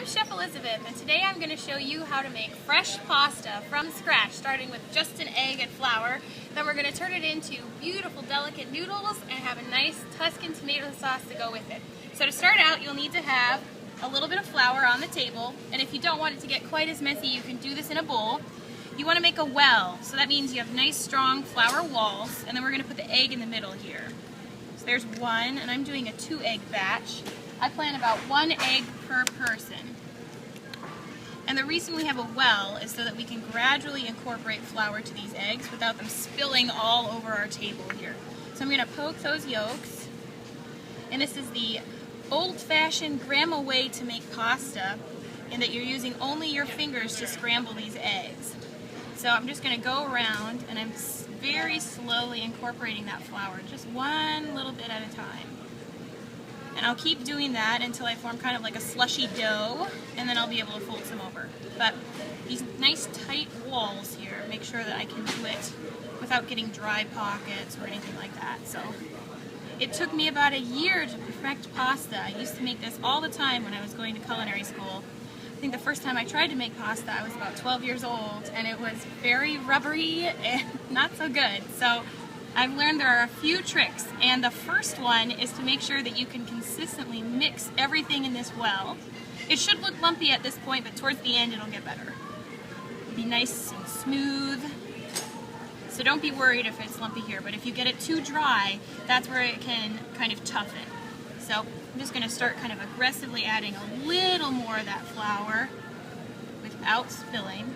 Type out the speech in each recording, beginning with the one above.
I'm Chef Elizabeth, and today I'm going to show you how to make fresh pasta from scratch, starting with just an egg and flour. Then we're going to turn it into beautiful, delicate noodles and have a nice Tuscan tomato sauce to go with it. So to start out, you'll need to have a little bit of flour on the table, and if you don't want it to get quite as messy, you can do this in a bowl. You want to make a well, so that means you have nice, strong flour walls, and then we're going to put the egg in the middle here. So there's one, and I'm doing a 2-egg batch. I plan about 1 egg per person. And the reason we have a well is so that we can gradually incorporate flour to these eggs without them spilling all over our table here. So I'm going to poke those yolks, and this is the old-fashioned grandma way to make pasta, in that you're using only your fingers to scramble these eggs. So I'm just going to go around, and I'm very slowly incorporating that flour, just one little bit at a time. And I'll keep doing that until I form kind of like a slushy dough, and then I'll be able to fold some over. But these nice tight walls here, make sure that I can do it without getting dry pockets or anything like that. So it took me about a year to perfect pasta. I used to make this all the time when I was going to culinary school. I think the first time I tried to make pasta, I was about 12 years old, and it was very rubbery and not so good. So I've learned there are a few tricks, and the first one is to make sure that you can consistently mix everything in this well. It should look lumpy at this point, but towards the end it'll get better. It'll be nice and smooth. So don't be worried if it's lumpy here, but if you get it too dry, that's where it can kind of toughen. So I'm just going to start kind of aggressively adding a little more of that flour without spilling.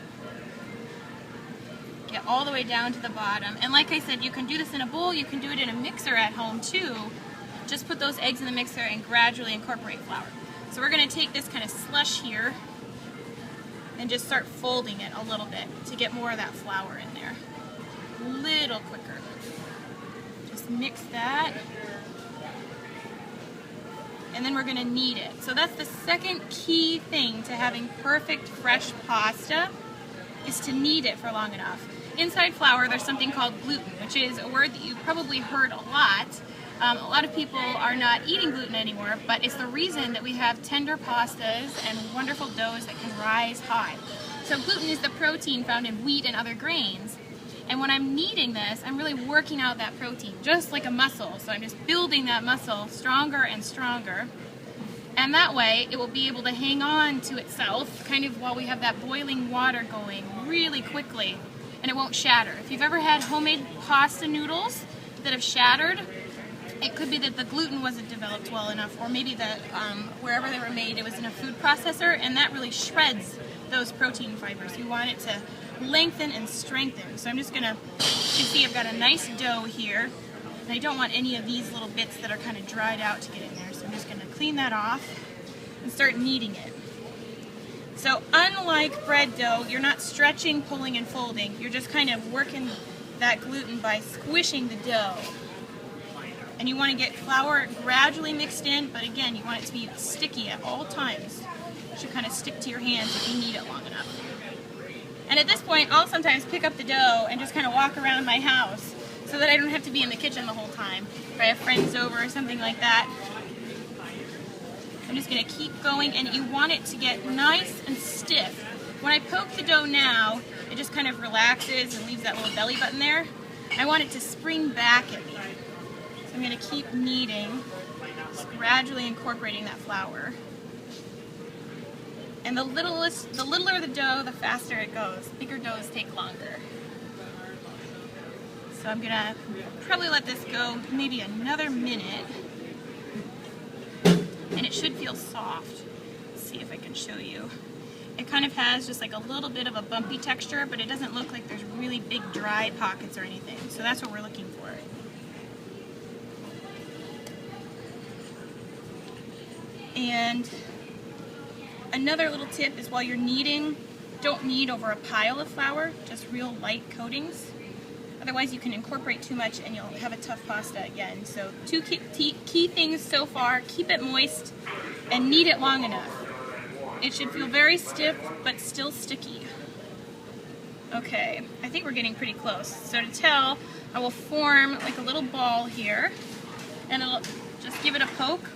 Get all the way down to the bottom. And like I said, you can do this in a bowl, you can do it in a mixer at home too. Just put those eggs in the mixer and gradually incorporate flour. So we're going to take this kind of slush here and just start folding it a little bit to get more of that flour in there. A little quicker. Just mix that. And then we're going to knead it. So that's the second key thing to having perfect fresh pasta, is to knead it for long enough. Inside flour, there's something called gluten, which is a word that you've probably heard a lot. A lot of people are not eating gluten anymore, but it's the reason that we have tender pastas and wonderful doughs that can rise high. So gluten is the protein found in wheat and other grains. And when I'm kneading this, I'm really working out that protein, just like a muscle. So I'm just building that muscle stronger and stronger. And that way, it will be able to hang on to itself, kind of while we have that boiling water going really quickly, and it won't shatter. If you've ever had homemade pasta noodles that have shattered, it could be that the gluten wasn't developed well enough, or maybe that wherever they were made, it was in a food processor, and that really shreds those protein fibers. You want it to lengthen and strengthen. So I'm just gonna, you can see I've got a nice dough here, and I don't want any of these little bits that are kind of dried out to get in there. So I'm just gonna clean that off and start kneading it. So unlike bread dough, you're not stretching, pulling, and folding. You're just kind of working that gluten by squishing the dough. And you want to get flour gradually mixed in, but again, you want it to be sticky at all times. It should kind of stick to your hands if you knead it long enough. And at this point, I'll sometimes pick up the dough and just kind of walk around my house so that I don't have to be in the kitchen the whole time. If I have friends over or something like that. I'm just going to keep going, and you want it to get nice and stiff. When I poke the dough now, it just kind of relaxes and leaves that little belly button there. I want it to spring back at me. So I'm going to keep kneading, just gradually incorporating that flour. And the littler the dough, the faster it goes. Bigger doughs take longer. So I'm going to probably let this go maybe another minute. And it should feel soft. Let's see if I can show you. It kind of has just like a little bit of a bumpy texture, but it doesn't look like there's really big dry pockets or anything. So that's what we're looking for. And another little tip is, while you're kneading, don't knead over a pile of flour, just real light coatings. Otherwise you can incorporate too much and you'll have a tough pasta again. So 2 key things so far: keep it moist and knead it long enough. It should feel very stiff but still sticky. Okay, I think we're getting pretty close. So to tell, I will form like a little ball here, and I'll just give it a poke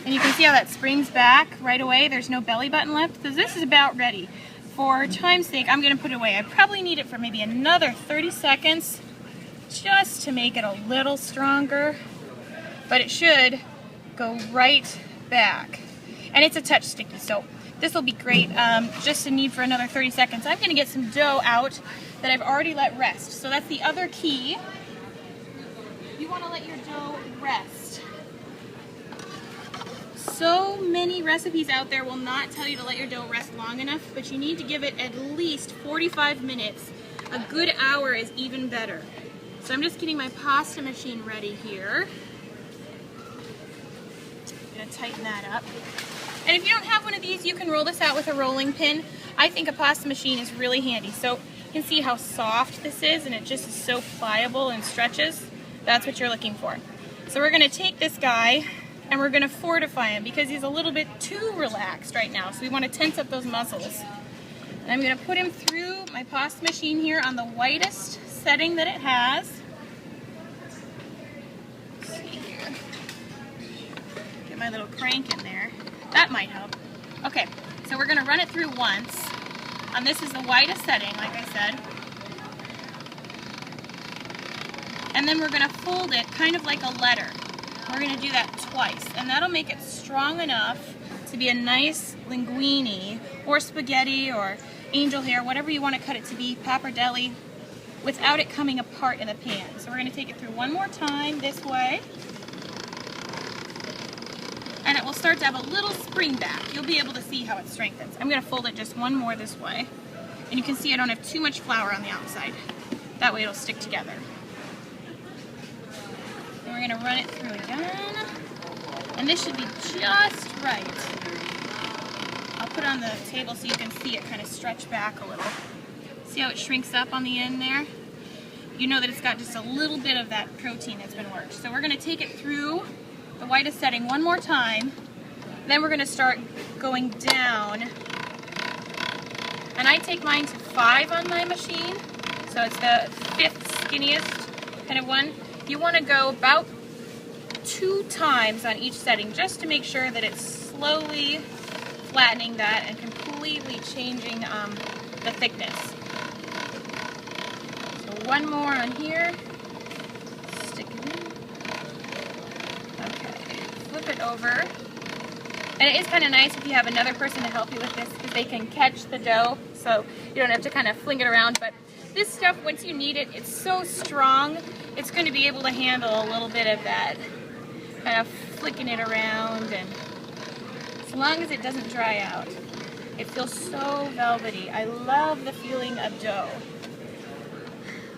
And you can see how that springs back right away. There's no belly button left. So this is about ready. For time's sake, I'm gonna put it away. I probably need it for maybe another 30 seconds just to make it a little stronger. But it should go right back. And it's a touch sticky, so this will be great. Just a need for another 30 seconds. I'm gonna get some dough out that I've already let rest. So that's the other key. You wanna let your dough rest. So many recipes out there will not tell you to let your dough rest long enough, but you need to give it at least 45 minutes. A good hour is even better. So I'm just getting my pasta machine ready here. I'm gonna tighten that up. And if you don't have one of these, you can roll this out with a rolling pin. I think a pasta machine is really handy. So you can see how soft this is, and it just is so pliable and stretches. That's what you're looking for. So we're gonna take this guy and we're gonna fortify him because he's a little bit too relaxed right now. So we wanna tense up those muscles. And I'm gonna put him through my pasta machine here on the whitest setting that it has. Let's see here. Get my little crank in there. That might help. Okay, so we're gonna run it through once. And this is the whitest setting, like I said. And then we're gonna fold it kind of like a letter. We're gonna do that twice, and that'll make it strong enough to be a nice linguine or spaghetti or angel hair, whatever you want to cut it to be, pappardelle, without it coming apart in the pan. So we're gonna take it through one more time this way, and it will start to have a little spring back. You'll be able to see how it strengthens. I'm gonna fold it just one more this way, and you can see I don't have too much flour on the outside. That way it'll stick together. We're going to run it through again, and this should be just right. I'll put it on the table so you can see it kind of stretch back a little. See how it shrinks up on the end there? You know that it's got just a little bit of that protein that's been worked. So we're going to take it through the whitest setting one more time, then we're going to start going down. And I take mine to 5 on my machine, so it's the 5th skinniest kind of one. You want to go about 2 times on each setting just to make sure that it's slowly flattening that and completely changing the thickness. So one more on here. Stick it in. Okay, flip it over. And it is kind of nice if you have another person to help you with this because they can catch the dough so you don't have to kind of fling it around. But this stuff, once you knead it, it's so strong. It's going to be able to handle a little bit of that, kind of flicking it around, and as long as it doesn't dry out. It feels so velvety. I love the feeling of dough.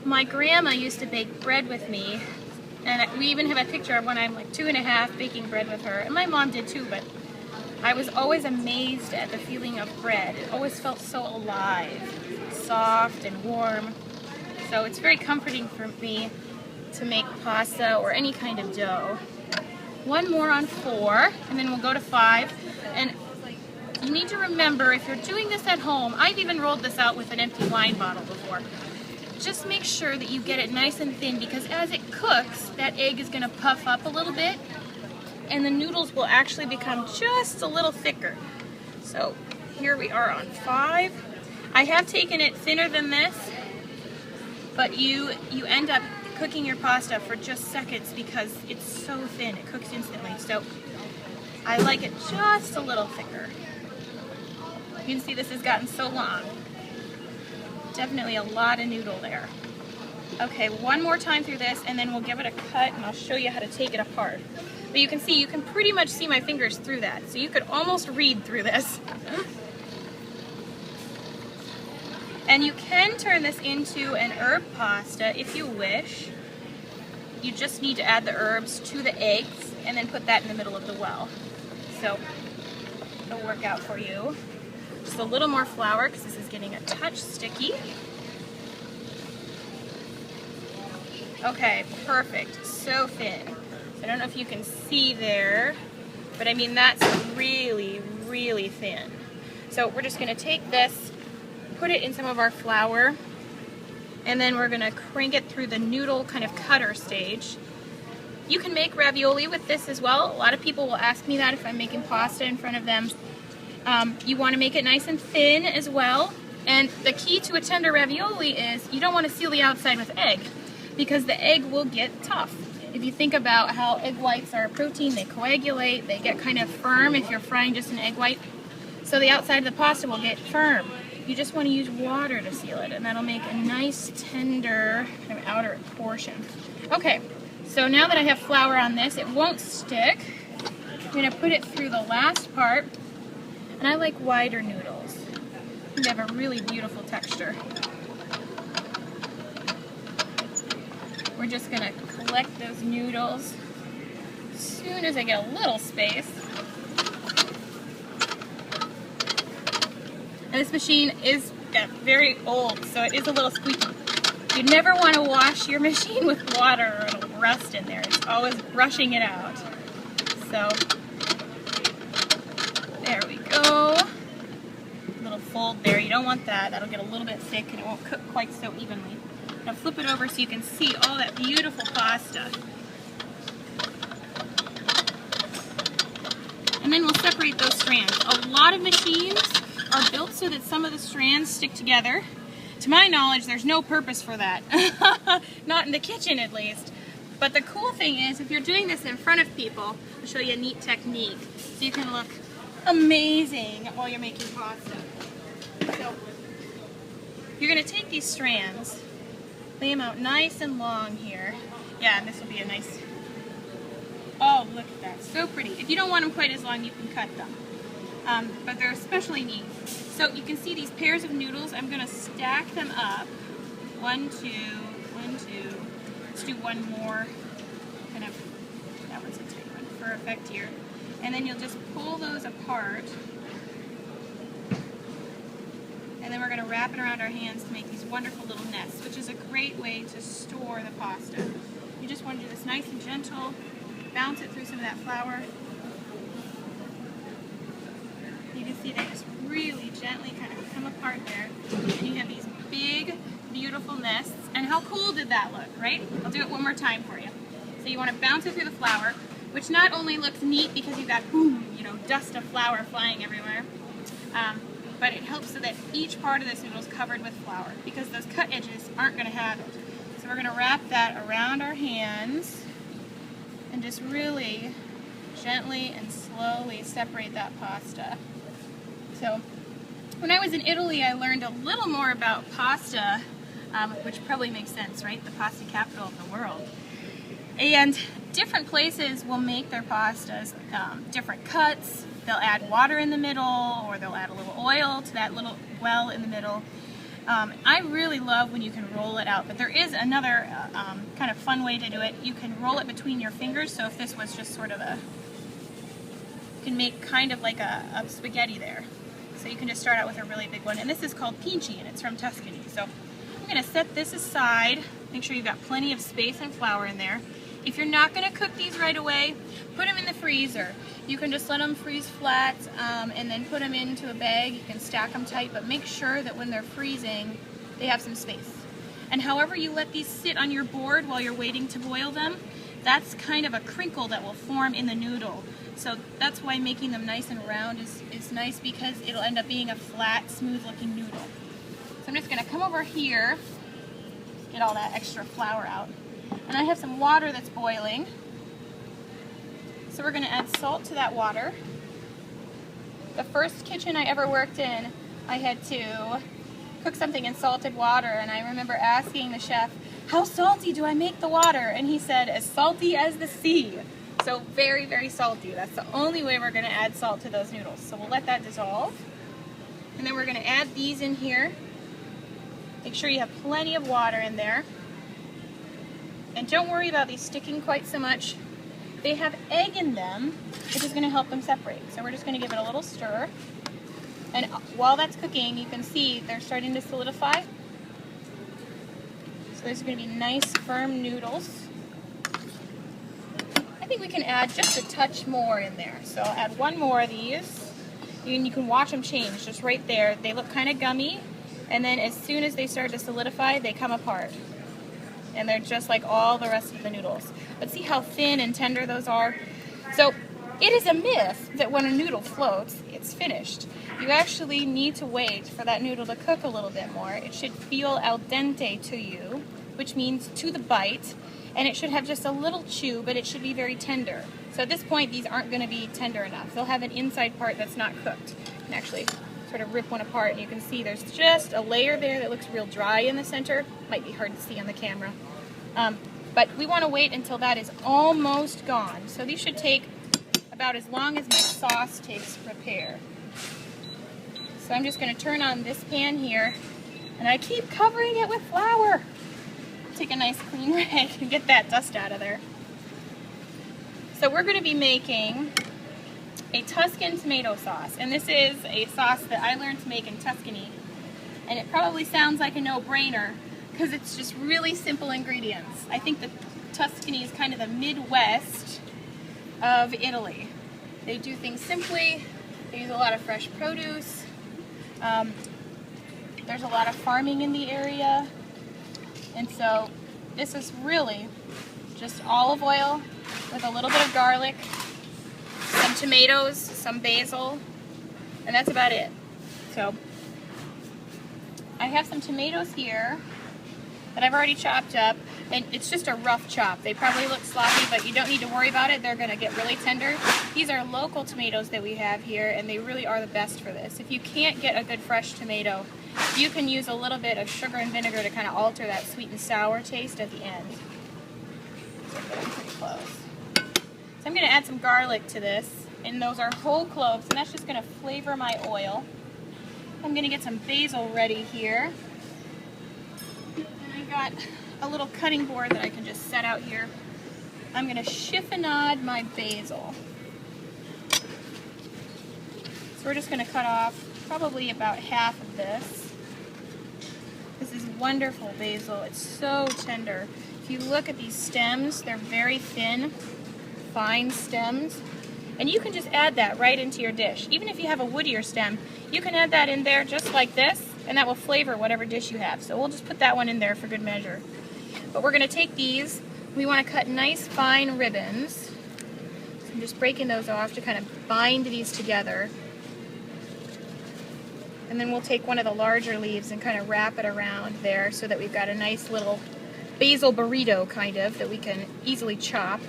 My grandma used to bake bread with me, and we even have a picture of when I'm like 2.5 baking bread with her, and my mom did too, but I was always amazed at the feeling of bread. It always felt so alive, soft and warm. So it's very comforting for me to make pasta or any kind of dough. One more on 4, and then we'll go to 5. And you need to remember, if you're doing this at home, I've even rolled this out with an empty wine bottle before. Just make sure that you get it nice and thin, because as it cooks, that egg is going to puff up a little bit, and the noodles will actually become just a little thicker. So here we are on 5. I have taken it thinner than this, but you end up cooking your pasta for just seconds because it's so thin. It cooks instantly. So I like it just a little thicker. You can see this has gotten so long. Definitely a lot of noodle there. Okay, one more time through this, and then we'll give it a cut, and I'll show you how to take it apart. But you can see, you can pretty much see my fingers through that, so you could almost read through this. And you can turn this into an herb pasta if you wish. You just need to add the herbs to the eggs and then put that in the middle of the well. So it'll work out for you. Just a little more flour because this is getting a touch sticky. Okay, perfect. So thin. I don't know if you can see there, but I mean that's really, really thin. So we're just going to take this, put it in some of our flour, and then we're going to crank it through the noodle kind of cutter stage. You can make ravioli with this as well. A lot of people will ask me that if I'm making pasta in front of them. You want to make it nice and thin as well. And the key to a tender ravioli is you don't want to seal the outside with egg, because the egg will get tough. If you think about how egg whites are a protein, they coagulate, they get kind of firm if you're frying just an egg white. So the outside of the pasta will get firm. You just want to use water to seal it, and that'll make a nice tender kind of outer portion. Okay, so now that I have flour on this, it won't stick. I'm going to put it through the last part, and I like wider noodles. They have a really beautiful texture. We're just going to collect those noodles as soon as I get a little space. And this machine is very old, so it is a little squeaky. You never want to wash your machine with water or it'll rust in there. It's always brushing it out. So, there we go. A little fold there. You don't want that. That'll get a little bit thick and it won't cook quite so evenly. Now flip it over so you can see all that beautiful pasta. And then we'll separate those strands. A lot of machines are built so that some of the strands stick together. To my knowledge, there's no purpose for that. Not in the kitchen, at least. But the cool thing is, if you're doing this in front of people, I'll show you a neat technique so you can look amazing while you're making pasta. So, you're going to take these strands, lay them out nice and long here. Yeah, and this will be a nice... Oh, look at that. So pretty. If you don't want them quite as long, you can cut them. But they're especially neat. So you can see these pairs of noodles. I'm going to stack them up. 1, 2, 1, 2. Let's do one more. Kind of, that one's a tight one for effect here. And then you'll just pull those apart. And then we're going to wrap it around our hands to make these wonderful little nests, which is a great way to store the pasta. You just want to do this nice and gentle. Bounce it through some of that flour. You can see they just really gently kind of come apart there. And you have these big, beautiful nests. And how cool did that look, right? I'll do it one more time for you. So you want to bounce it through the flour, which not only looks neat because you've got, boom, dust of flour flying everywhere, but it helps so that each part of this noodle is covered with flour, because those cut edges aren't going to have it. So we're going to wrap that around our hands and just really gently and slowly separate that pasta. So when I was in Italy, I learned a little more about pasta, which probably makes sense, right? The pasta capital of the world. And different places will make their pastas different cuts. They'll add water in the middle, or they'll add a little oil to that little well in the middle. I really love when you can roll it out, but there is another kind of fun way to do it. You can roll it between your fingers, so if this was just sort of you can make kind of like a spaghetti there. So you can just start out with a really big one. And this is called pinci, and it's from Tuscany. So I'm going to set this aside. Make sure you've got plenty of space and flour in there. If you're not going to cook these right away, put them in the freezer. You can just let them freeze flat and then put them into a bag. You can stack them tight, but make sure that when they're freezing, they have some space. And however you let these sit on your board while you're waiting to boil them, that's kind of a crinkle that will form in the noodle. So that's why making them nice and round is nice, because it'll end up being a flat, smooth looking noodle. So I'm just going to come over here, get all that extra flour out. And I have some water that's boiling. So we're going to add salt to that water. The first kitchen I ever worked in, I had to cook something in salted water, and I remember asking the chef, how salty do I make the water? And he said, as salty as the sea. So very, very salty. That's the only way we're going to add salt to those noodles. So we'll let that dissolve. And then we're going to add these in here. Make sure you have plenty of water in there. And don't worry about these sticking quite so much. They have egg in them, which is going to help them separate. So we're just going to give it a little stir. And while that's cooking, you can see they're starting to solidify. So there's going to be nice, firm noodles. I think we can add just a touch more in there. So I'll add one more of these. You can watch them change just right there. They look kind of gummy. And then as soon as they start to solidify, they come apart. And they're just like all the rest of the noodles. but see how thin and tender those are? So it is a myth that when a noodle floats, it's finished. You actually need to wait for that noodle to cook a little bit more. It should feel al dente to you, which means to the bite, and it should have just a little chew, but it should be very tender. So at this point, these aren't going to be tender enough. They'll have an inside part that's not cooked. You can actually sort of rip one apart, and you can see there's just a layer there that looks real dry in the center. Might be hard to see on the camera. But we want to wait until that is almost gone. So these should take about as long as my sauce takes to prepare. So I'm just going to turn on this pan here, and I keep covering it with flour. Take a nice clean rag and get that dust out of there. So we're going to be making a Tuscan tomato sauce, and this is a sauce that I learned to make in Tuscany, and it probably sounds like a no-brainer because it's just really simple ingredients. I think that Tuscany is kind of the Midwest of Italy. They do things simply. They use a lot of fresh produce. There's a lot of farming in the area, and so this is really just olive oil with a little bit of garlic, some tomatoes, some basil, and that's about it. So I have some tomatoes here that I've already chopped up, and it's just a rough chop. They probably look sloppy, but you don't need to worry about it. They're going to get really tender. These are local tomatoes that we have here, and they really are the best for this. If you can't get a good fresh tomato, you can use a little bit of sugar and vinegar to kind of alter that sweet and sour taste at the end. So I'm getting pretty close. So I'm going to add some garlic to this, and those are whole cloves, and that's just going to flavor my oil. I'm going to get some basil ready here. And I got a little cutting board that I can just set out here. I'm going to chiffonade my basil. So we're just going to cut off probably about half of this. This is wonderful basil. It's so tender. If you look at these stems, they're very thin, fine stems. And you can just add that right into your dish. Even if you have a woodier stem, you can add that in there just like this, and that will flavor whatever dish you have. So we'll just put that one in there for good measure. But we're going to take these. We want to cut nice fine ribbons. So I'm just breaking those off to kind of bind these together. And then we'll take one of the larger leaves and kind of wrap it around there so that we've got a nice little basil burrito kind of that we can easily chop.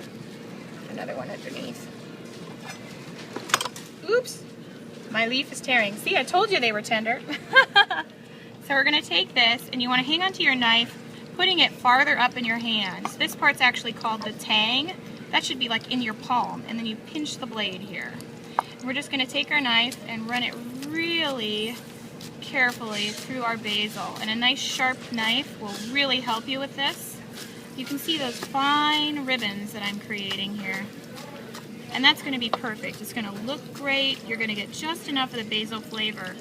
Another one underneath. Oops, my leaf is tearing. See, I told you they were tender. So we're going to take this, and you want to hang onto your knife, putting it farther up in your hand. So this part's actually called the tang. That should be like in your palm, and then you pinch the blade here. And we're just going to take our knife and run it really carefully through our basil. And a nice sharp knife will really help you with this. You can see those fine ribbons that I'm creating here. And that's going to be perfect. It's going to look great. You're going to get just enough of the basil flavor.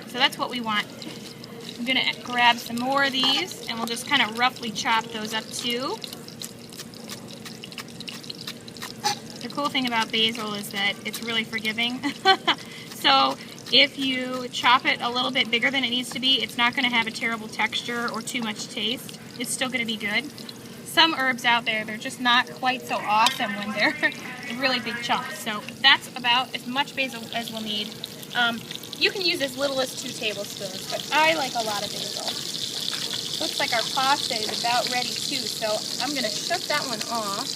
So that's what we want. I'm going to grab some more of these, and we'll just kind of roughly chop those up too. The cool thing about basil is that it's really forgiving. So if you chop it a little bit bigger than it needs to be, it's not going to have a terrible texture or too much taste. It's still going to be good. Some herbs out there, they're just not quite so awesome when they're really big chunks. So that's about as much basil as we'll need. You can use as little as 2 tablespoons, but I like a lot of basil. Looks like our pasta is about ready too, so I'm going to shut that one off.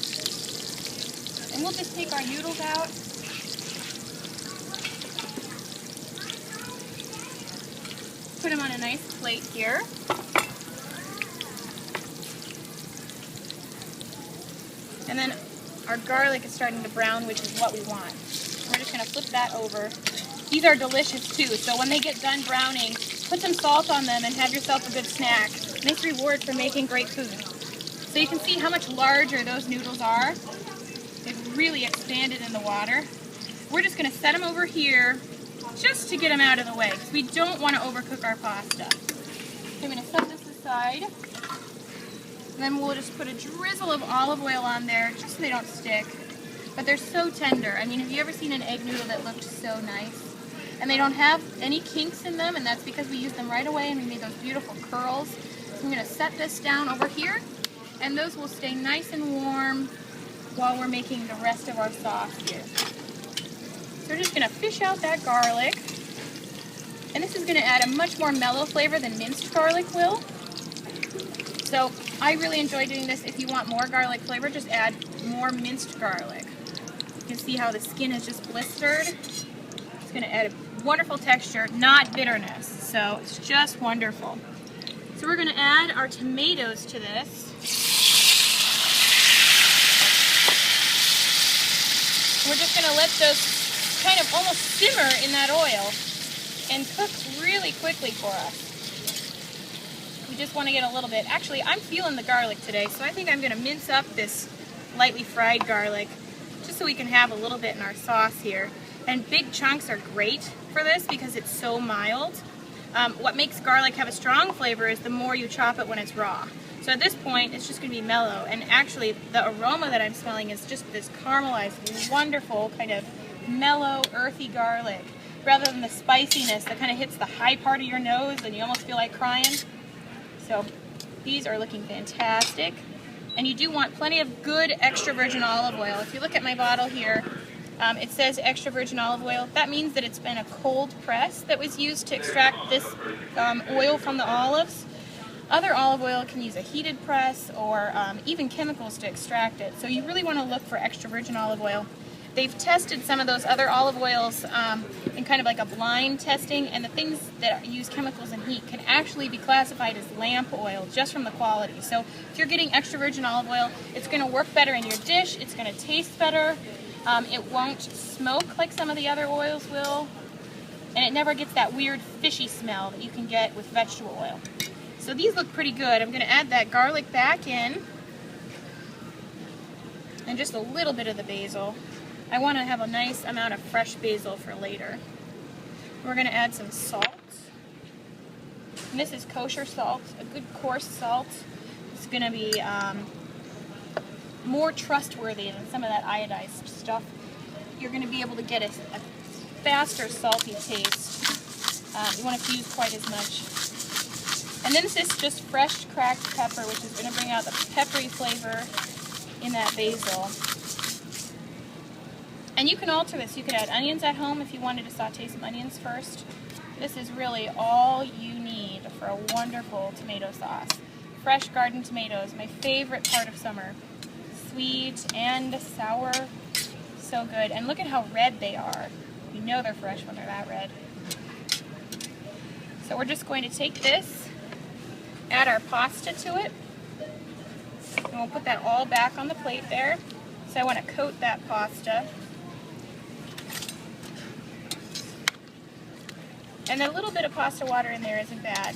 And we'll just take our noodles out. Put them on a nice plate here. And then our garlic is starting to brown, which is what we want. We're just going to flip that over. These are delicious too, so when they get done browning, put some salt on them and have yourself a good snack. Nice reward for making great food. So you can see how much larger those noodles are. They've really expanded in the water. We're just going to set them over here just to get them out of the way, because we don't want to overcook our pasta. So I'm going to set this aside. And then we'll just put a drizzle of olive oil on there just so they don't stick. But they're so tender. I mean, have you ever seen an egg noodle that looked so nice? And they don't have any kinks in them, and that's because we used them right away and we made those beautiful curls. So I'm going to set this down over here, and those will stay nice and warm while we're making the rest of our sauce here. So we're just going to fish out that garlic. And this is going to add a much more mellow flavor than minced garlic will. So I really enjoy doing this. If you want more garlic flavor, just add more minced garlic. You can see how the skin is just blistered. It's going to add a wonderful texture, not bitterness. So it's just wonderful. So we're going to add our tomatoes to this. We're just going to let those kind of almost simmer in that oil and cook really quickly for us. We just want to get a little bit. Actually, I'm feeling the garlic today, so I think I'm going to mince up this lightly fried garlic just so we can have a little bit in our sauce here. And big chunks are great for this because it's so mild. What makes garlic have a strong flavor is the more you chop it when it's raw. So at this point, it's just going to be mellow. And actually, the aroma that I'm smelling is just this caramelized, wonderful kind of mellow, earthy garlic, rather than the spiciness that kind of hits the high part of your nose and you almost feel like crying. So these are looking fantastic. And you do want plenty of good extra virgin olive oil. If you look at my bottle here, it says extra virgin olive oil. That means that it's been a cold press that was used to extract this oil from the olives. Other olive oil can use a heated press or even chemicals to extract it. So you really want to look for extra virgin olive oil. They've tested some of those other olive oils in kind of like a blind testing, and the things that use chemicals and heat can actually be classified as lamp oil just from the quality. So if you're getting extra virgin olive oil, it's going to work better in your dish, it's going to taste better, it won't smoke like some of the other oils will, and it never gets that weird fishy smell that you can get with vegetable oil. So these look pretty good. I'm going to add that garlic back in, and just a little bit of the basil. I want to have a nice amount of fresh basil for later. We're going to add some salt. And this is kosher salt, a good coarse salt. It's going to be more trustworthy than some of that iodized stuff. You're going to be able to get a faster salty taste. You want to use quite as much. And then this is just fresh cracked pepper, which is going to bring out the peppery flavor in that basil. And you can alter this. You could add onions at home if you wanted to saute some onions first. This is really all you need for a wonderful tomato sauce. Fresh garden tomatoes, my favorite part of summer. Sweet and sour, so good. And look at how red they are. You know they're fresh when they're that red. So we're just going to take this, add our pasta to it, and we'll put that all back on the plate there. So I want to coat that pasta. And a little bit of pasta water in there isn't bad.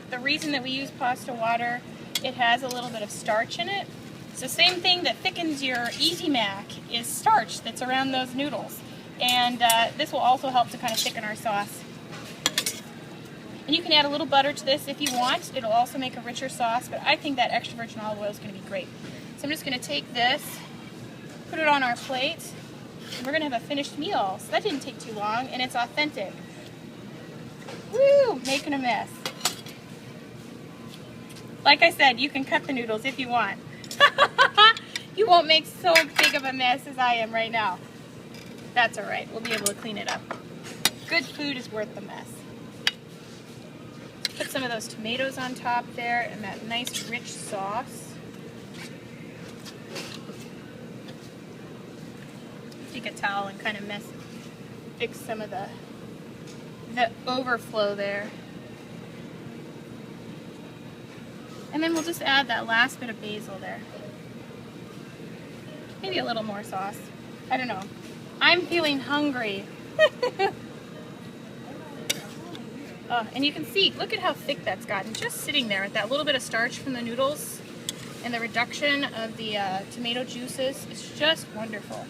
The reason that we use pasta water, it has a little bit of starch in it. It's the same thing that thickens your Easy Mac is starch that's around those noodles. And this will also help to kind of thicken our sauce. And you can add a little butter to this if you want. It'll also make a richer sauce, but I think that extra virgin olive oil is going to be great. So I'm just going to take this, put it on our plate. We're going to have a finished meal. So that didn't take too long, and it's authentic. Woo! Making a mess. Like I said, you can cut the noodles if you want. You won't make so big of a mess as I am right now. That's all right. We'll be able to clean it up. Good food is worth the mess. Put some of those tomatoes on top there and that nice rich sauce. Take a towel and kind of fix some of the overflow there. And then we'll just add that last bit of basil there. Maybe a little more sauce. I don't know. I'm feeling hungry. And you can see, look at how thick that's gotten. Just sitting there with that little bit of starch from the noodles and the reduction of the tomato juices. It's just wonderful.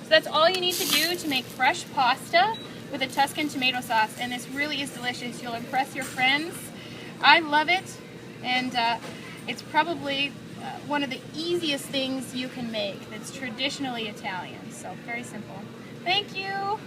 So that's all you need to do to make fresh pasta with a Tuscan tomato sauce. And this really is delicious. You'll impress your friends. I love it. And it's probably one of the easiest things you can make that's traditionally Italian. So very simple. Thank you.